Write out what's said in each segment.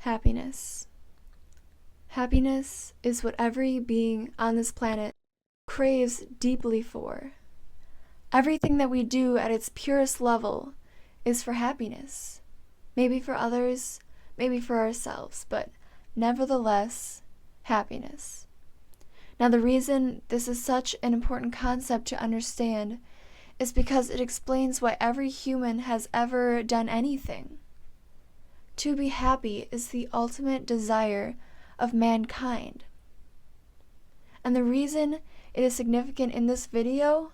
Happiness. Happiness is what every being on this planet craves deeply for. Everything that we do at its purest level is for happiness. Maybe for others, maybe for ourselves, but nevertheless, happiness. Now, the reason this is such an important concept to understand is because it explains why every human has ever done anything. To be happy is the ultimate desire of mankind. And the reason it is significant in this video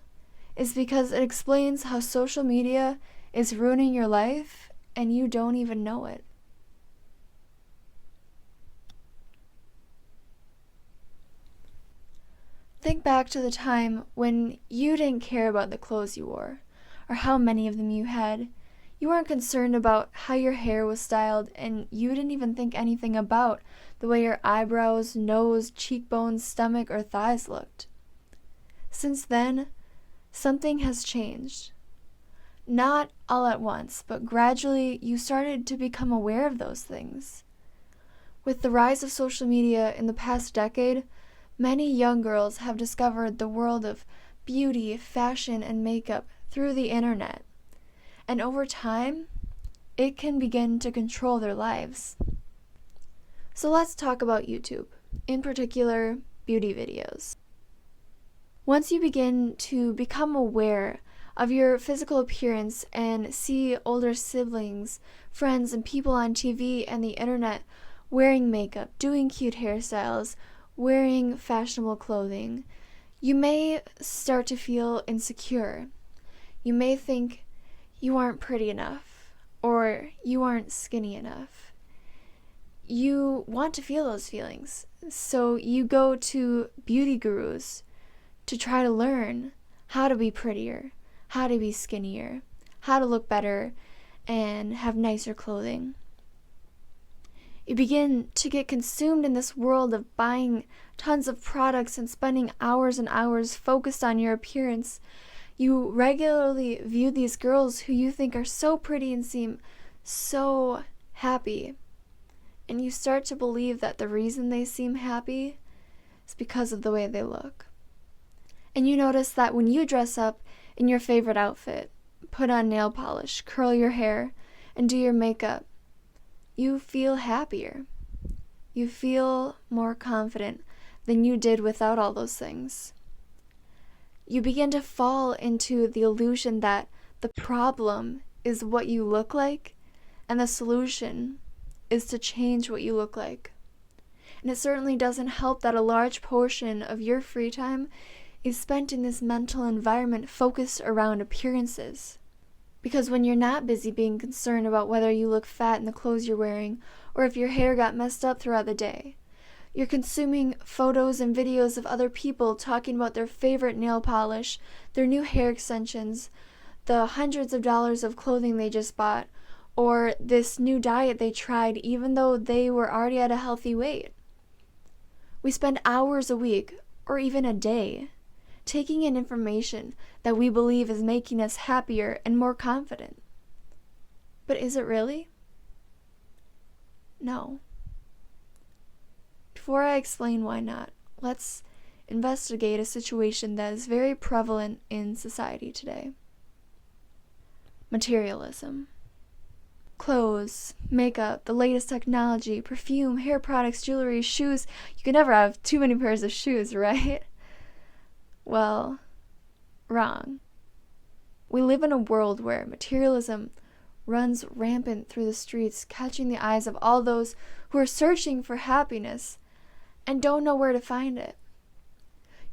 is because it explains how social media is ruining your life and you don't even know it. Think back to the time when you didn't care about the clothes you wore or how many of them you had. You weren't concerned about how your hair was styled, and you didn't even think anything about the way your eyebrows, nose, cheekbones, stomach, or thighs looked. Since then, something has changed. Not all at once, but gradually you started to become aware of those things. With the rise of social media in the past decade, many young girls have discovered the world of beauty, fashion, and makeup through the internet. And over time, it can begin to control their lives. So let's talk about YouTube, in particular, beauty videos. Once you begin to become aware of your physical appearance and see older siblings, friends, and people on TV and the internet wearing makeup, doing cute hairstyles, wearing fashionable clothing, you may start to feel insecure. You may think you aren't pretty enough, or you aren't skinny enough. You want to feel those feelings, so you go to beauty gurus to try to learn how to be prettier, how to be skinnier, how to look better, and have nicer clothing. You begin to get consumed in this world of buying tons of products and spending hours and hours focused on your appearance. You regularly view these girls who you think are so pretty and seem so happy. And you start to believe that the reason they seem happy is because of the way they look. And you notice that when you dress up in your favorite outfit, put on nail polish, curl your hair, and do your makeup, you feel happier. You feel more confident than you did without all those things. You begin to fall into the illusion that the problem is what you look like, and the solution is to change what you look like. And it certainly doesn't help that a large portion of your free time is spent in this mental environment focused around appearances. Because when you're not busy being concerned about whether you look fat in the clothes you're wearing, or if your hair got messed up throughout the day, you're consuming photos and videos of other people talking about their favorite nail polish, their new hair extensions, the hundreds of dollars of clothing they just bought, or this new diet they tried even though they were already at a healthy weight. We spend hours a week, or even a day, taking in information that we believe is making us happier and more confident. But is it really? No. Before I explain why not, let's investigate a situation that is very prevalent in society today. Materialism. Clothes, makeup, the latest technology, perfume, hair products, jewelry, shoes. You can never have too many pairs of shoes, right? Well, wrong. We live in a world where materialism runs rampant through the streets, catching the eyes of all those who are searching for happiness and don't know where to find it.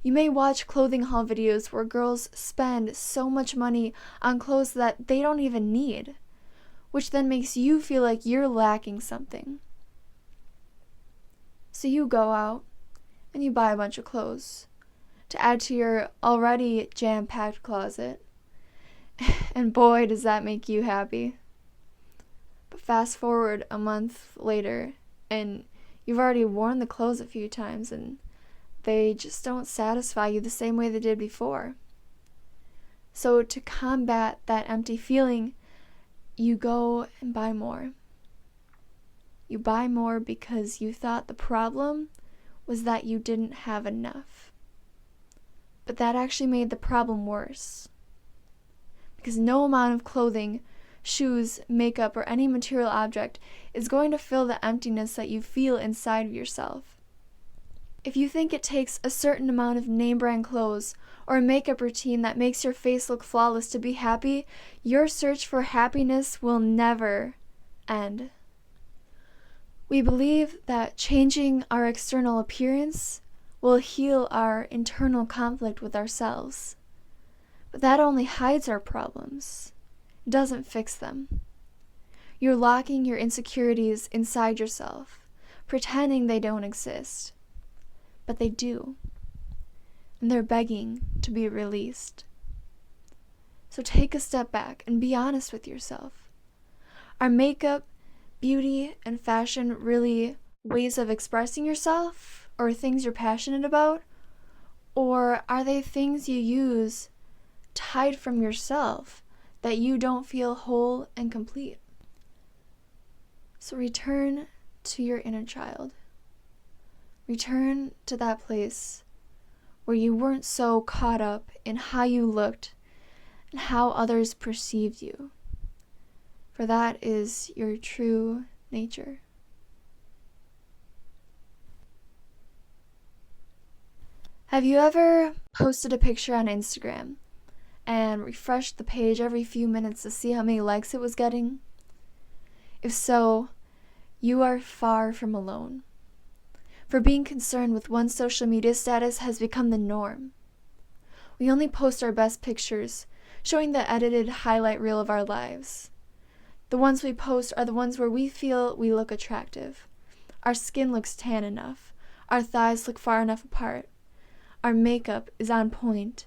You may watch clothing haul videos where girls spend so much money on clothes that they don't even need, which then makes you feel like you're lacking something. So you go out and you buy a bunch of clothes to add to your already jam-packed closet. And boy, does that make you happy. But fast forward a month later, and you've already worn the clothes a few times, and they just don't satisfy you the same way they did before. So to combat that empty feeling, you go and buy more. You buy more because you thought the problem was that you didn't have enough. But that actually made the problem worse. Because no amount of clothing, shoes, makeup, or any material object is going to fill the emptiness that you feel inside of yourself. If you think it takes a certain amount of name brand clothes or a makeup routine that makes your face look flawless to be happy, your search for happiness will never end. We believe that changing our external appearance will heal our internal conflict with ourselves. But that only hides our problems. It doesn't fix them. You're locking your insecurities inside yourself, pretending they don't exist. But they do. And they're begging to be released. So take a step back and be honest with yourself. Are makeup, beauty, and fashion really ways of expressing yourself or things you're passionate about? Or are they things you use to hide from yourself that you don't feel whole and complete? So return to your inner child. Return to that place where you weren't so caught up in how you looked and how others perceived you. For that is your true nature. Have you ever posted a picture on Instagram and refreshed the page every few minutes to see how many likes it was getting? If so, you are far from alone. For being concerned with one's social media status has become the norm. We only post our best pictures, showing the edited highlight reel of our lives. The ones we post are the ones where we feel we look attractive. Our skin looks tan enough. Our thighs look far enough apart. Our makeup is on point.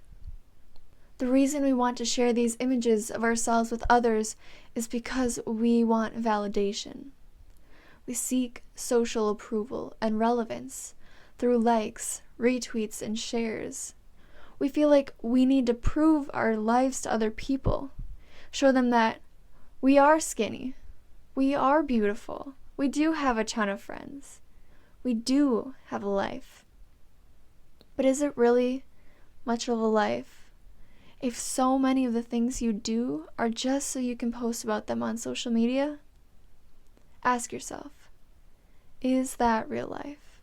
The reason we want to share these images of ourselves with others is because we want validation. We seek social approval and relevance through likes, retweets, and shares. We feel like we need to prove our lives to other people, show them that we are skinny, we are beautiful, we do have a ton of friends, we do have a life. But is it really much of a life if so many of the things you do are just so you can post about them on social media? Ask yourself, is that real life?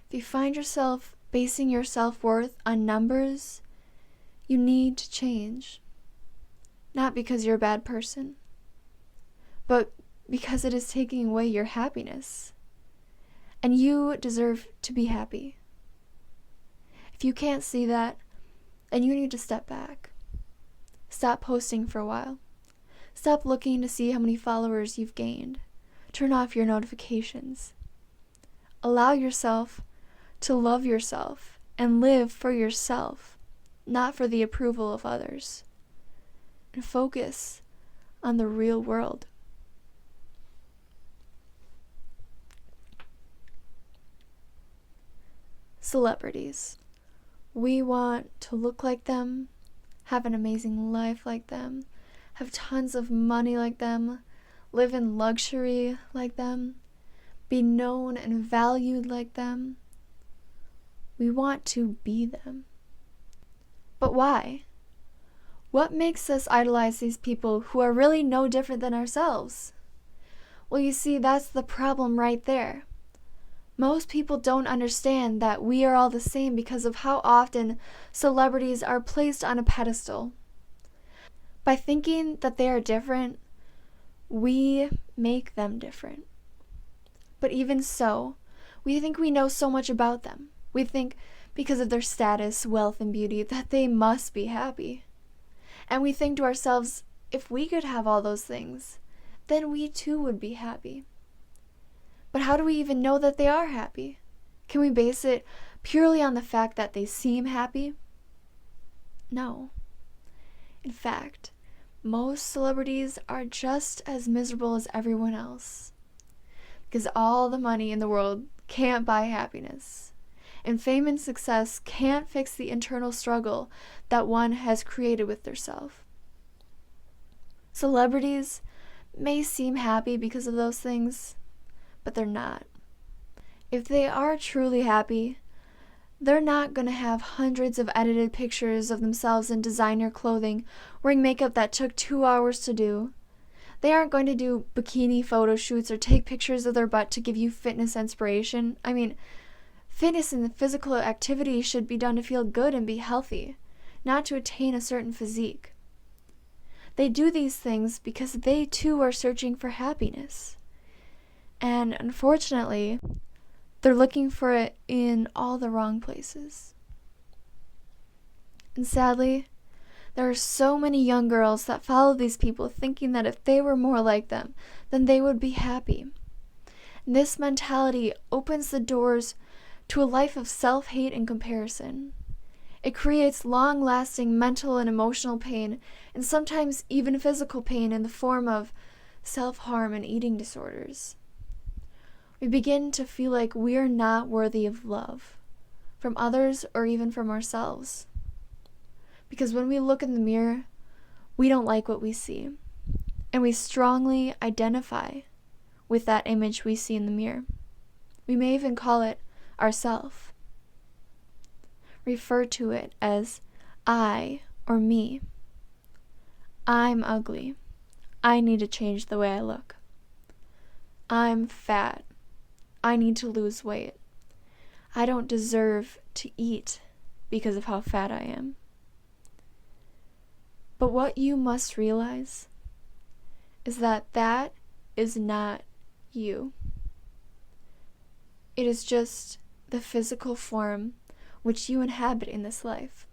If you find yourself basing your self-worth on numbers, you need to change. Not because you're a bad person, but because it is taking away your happiness. And you deserve to be happy. If you can't see that, then you need to step back. Stop posting for a while. Stop looking to see how many followers you've gained. Turn off your notifications. Allow yourself to love yourself and live for yourself, not for the approval of others. And focus on the real world. Celebrities. We want to look like them, have an amazing life like them, have tons of money like them, live in luxury like them, be known and valued like them. We want to be them. But why? What makes us idolize these people who are really no different than ourselves? Well, you see, that's the problem right there. Most people don't understand that we are all the same because of how often celebrities are placed on a pedestal. By thinking that they are different, we make them different. But even so, we think we know so much about them. We think because of their status, wealth, and beauty that they must be happy. And we think to ourselves, if we could have all those things, then we too would be happy. But how do we even know that they are happy? Can we base it purely on the fact that they seem happy? No. In fact, most celebrities are just as miserable as everyone else. Because all the money in the world can't buy happiness. And fame and success can't fix the internal struggle that one has created with theirself. Celebrities may seem happy because of those things, but they're not. If they are truly happy, they're not going to have hundreds of edited pictures of themselves in designer clothing, wearing makeup that took 2 hours to do. They aren't going to do bikini photo shoots or take pictures of their butt to give you fitness inspiration. I mean, fitness and physical activity should be done to feel good and be healthy, not to attain a certain physique. They do these things because they too are searching for happiness. And unfortunately, they're looking for it in all the wrong places. And sadly, there are so many young girls that follow these people thinking that if they were more like them, then they would be happy. This mentality opens the doors to a life of self-hate and comparison. It creates long-lasting mental and emotional pain, and sometimes even physical pain in the form of self-harm and eating disorders. We begin to feel like we are not worthy of love from others or even from ourselves. Because when we look in the mirror, we don't like what we see, and we strongly identify with that image we see in the mirror. We may even call it ourself. Refer to it as I or me. I'm ugly. I need to change the way I look. I'm fat. I need to lose weight. I don't deserve to eat because of how fat I am. But what you must realize is that that is not you. It is just the physical form which you inhabit in this life.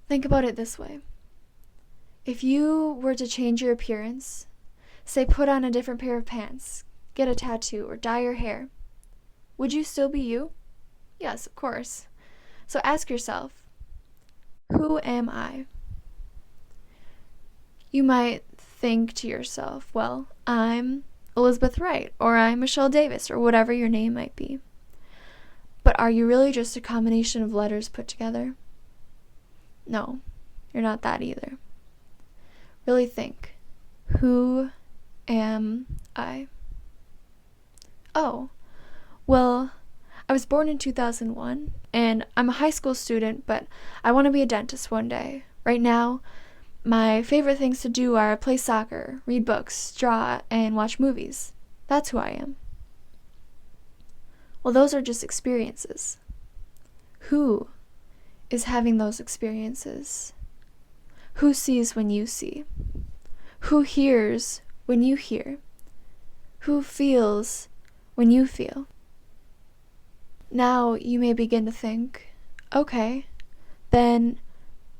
Think about it this way. If you were to change your appearance, say put on a different pair of pants, get a tattoo, or dye your hair, would you still be you? Yes, of course. So ask yourself, who am I? You might think to yourself, well, I'm Elizabeth Wright, or I'm Michelle Davis, or whatever your name might be. But are you really just a combination of letters put together? No, you're not that either. Really think, who am I? Oh, well, I was born in 2001, and I'm a high school student, but I want to be a dentist one day. Right now, my favorite things to do are play soccer, read books, draw, and watch movies. That's who I am. Well, those are just experiences. Who is having those experiences? Who sees when you see? Who hears when you hear? Who feels when you feel? Now you may begin to think, okay, then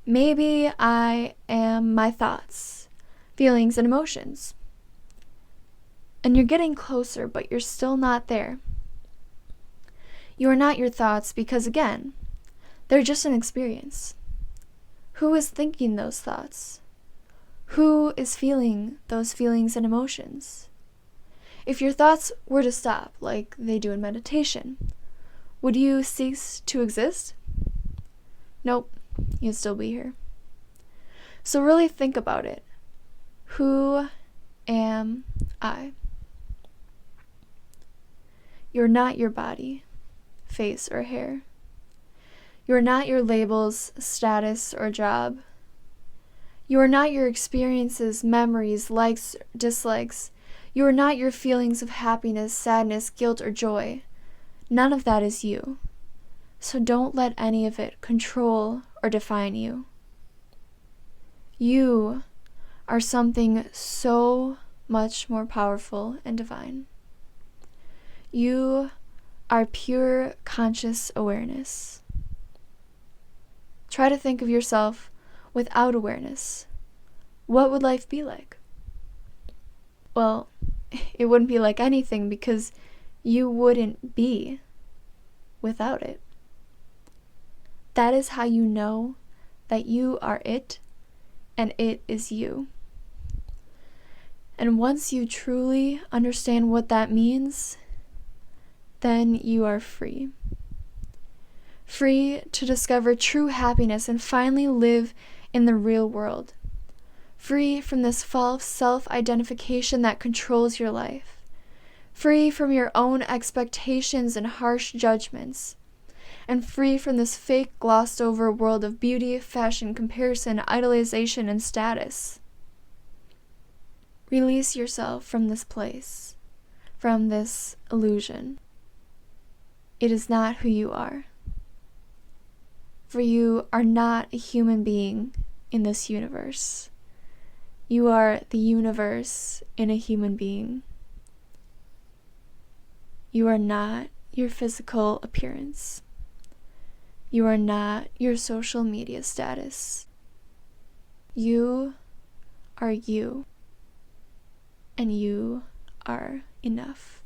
maybe I am my thoughts, feelings, and emotions. And you're getting closer, but you're still not there. You are not your thoughts because, again, they're just an experience. Who is thinking those thoughts? Who is feeling those feelings and emotions? If your thoughts were to stop, like they do in meditation, would you cease to exist? Nope, you'd still be here. So really think about it. Who am I? You're not your body, face, or hair. You are not your labels, status, or job. You are not your experiences, memories, likes, dislikes. You are not your feelings of happiness, sadness, guilt, or joy. None of that is you. So don't let any of it control or define you. You are something so much more powerful and divine. You are pure conscious awareness. Try to think of yourself without awareness. What would life be like? Well, it wouldn't be like anything because you wouldn't be without it. That is how you know that you are it and it is you. And once you truly understand what that means, then you are free. Free to discover true happiness and finally live in the real world. Free from this false self-identification that controls your life. free from your own expectations and harsh judgments, and free from this fake, glossed over world of beauty, fashion, comparison, idolization, and status. Release yourself from this place, from this illusion. It is not who you are. For you are not a human being in this universe. You are the universe in a human being. You are not your physical appearance. You are not your social media status. You are you, and you are enough.